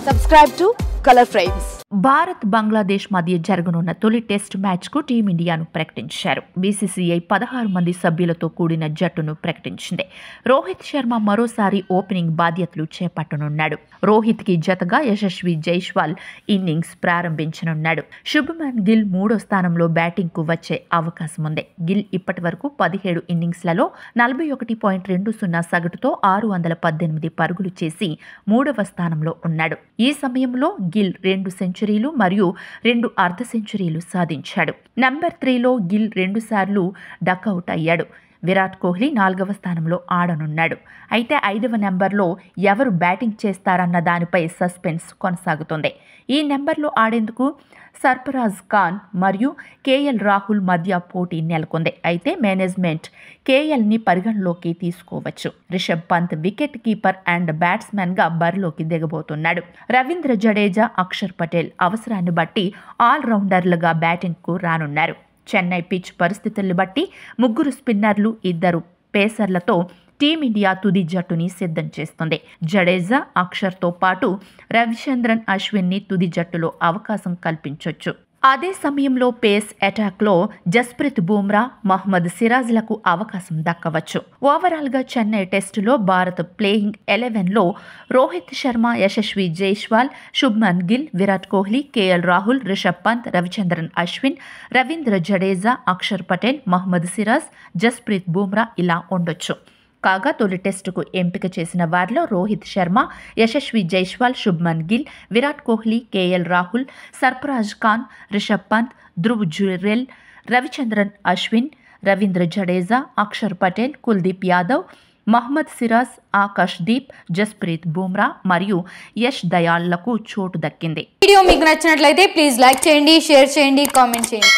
Subscribe to Color Frames. Bharat Bangladesh మధ్య జరగనున్న తొలి టెస్ట్ మ్యాచ్కు టీమిండియాను ప్రకటించారు. బీసీసీఐ 16 మంది సభ్యులతో కూడిన జట్టును ప్రకటించింది. రోహిత్ శర్మ మరోసారి ఓపెనింగ్ బాధ్యతలు చేపట్టనున్నాడు. రోహిత్కి జతగా యశస్వి జైస్వాల్ ఇన్నింగ్స్ ప్రారంభించనున్నాడు. శుభ్మన్ గిల్ 3వ స్థానంలో బ్యాటింగ్కు వచ్చే అవకాశం ఉంది. గిల్ ఇప్పటి వరకు 17 ఇన్నింగ్స్లలో 41.20 సగటుతో 618 పరుగులు చేసి 3వ స్థానంలో ఉన్నాడు. ఈ సమయంలో గిల్ 2 సెంచరీలు మరియు 2 అర్ధ సెంచరీలు సాధించాడు. నంబర్ 3లో గిల్ 2 సార్లు డకౌట్ అయ్యాడు. విరాట్ కోహ్లీ 4వ స్థానంలో ఆడనున్నాడు. అయితే 5వ నెంబర్లో ఎవరు బ్యాటింగ్ చేస్తారన్న దానిపై సస్పెన్స్ కొనసాగుతుంది. ఈ నెంబర్లో ఆడేందుకు సర్ఫరాజ్ ఖాన్ మరియు కేఎల్ రాహుల్ మధ్య పోటీ నెలకొంది. అయితే మేనేజ్మెంట్ కేఎల్ని పరిగణలోకి తీసుకోవచ్చు. Rishabh Pant wicket keeper and బ్యాట్స్మెన్గా బరిలోకి దిగబోతున్నాడు. రవీంద్ర జడేజా, అక్షర్ పటేల్ అవసరాన్ని బట్టి ఆల్రౌండర్లుగా బ్యాటింగ్కు రానున్నారు. చెన్నై పిచ్ పరిస్థితులను బట్టి 3 స్పిన్నర్లు, 2 పేసర్లతో టీమిండియా తుది జట్టుని సిద్ధం చేస్తుంది. జడేజా, అక్షర్తో పాటు రవిచంద్రన్ అశ్విన్ని తుది జట్టులో అవకాశం కల్పించొచ్చు. అదే సమయంలో పేస్ అటాక్లో జస్ప్రీత్ బుమ్రా, మహ్మద్ సిరాజ్లకు అవకాశం దక్కవచ్చు. ఓవరాల్గా చెన్నై టెస్టులో భారత్ ప్లేయింగ్ 11లో రోహిత్ శర్మ, యశస్వి జైస్వాల్, శుభ్మన్ గిల్, విరాట్ కోహ్లీ, కేఎల్ రాహుల్, రిషబ్ పంత్, రవిచంద్రన్ అశ్విన్, రవీంద్ర జడేజా, అక్షర్ పటేల్, మహ్మద్ సిరాజ్, జస్ప్రీత్ బుమ్రా ఇలా ఉండొచ్చు. కాగా తొలి టెస్టుకు ఎంపిక చేసిన వారిలో రోహిత్ శర్మ, యశస్వి జైస్వాల్, శుభ్మన్ గిల్, విరాట్ కోహ్లీ, కేఎల్ రాహుల్, సర్ఫరాజ్ ఖాన్, రిషబ్ పంత్, ధ్రువ్ జురెల్, రవిచంద్రన్ అశ్విన్, రవీంద్ర జడేజా, అక్షర్ పటేల్, కుల్దీప్ యాదవ్, మహ్మద్ సిరాజ్, ఆకాష్ దీప్, జస్ప్రీత్ బుమ్రా మరియు యష్ దయాళ్లకు చోటు దక్కింది. వీడియో మీకు నచ్చినట్లయితే ప్లీజ్ లైక్ చేయండి, షేర్ చేయండి, కామెంట్ చేయండి.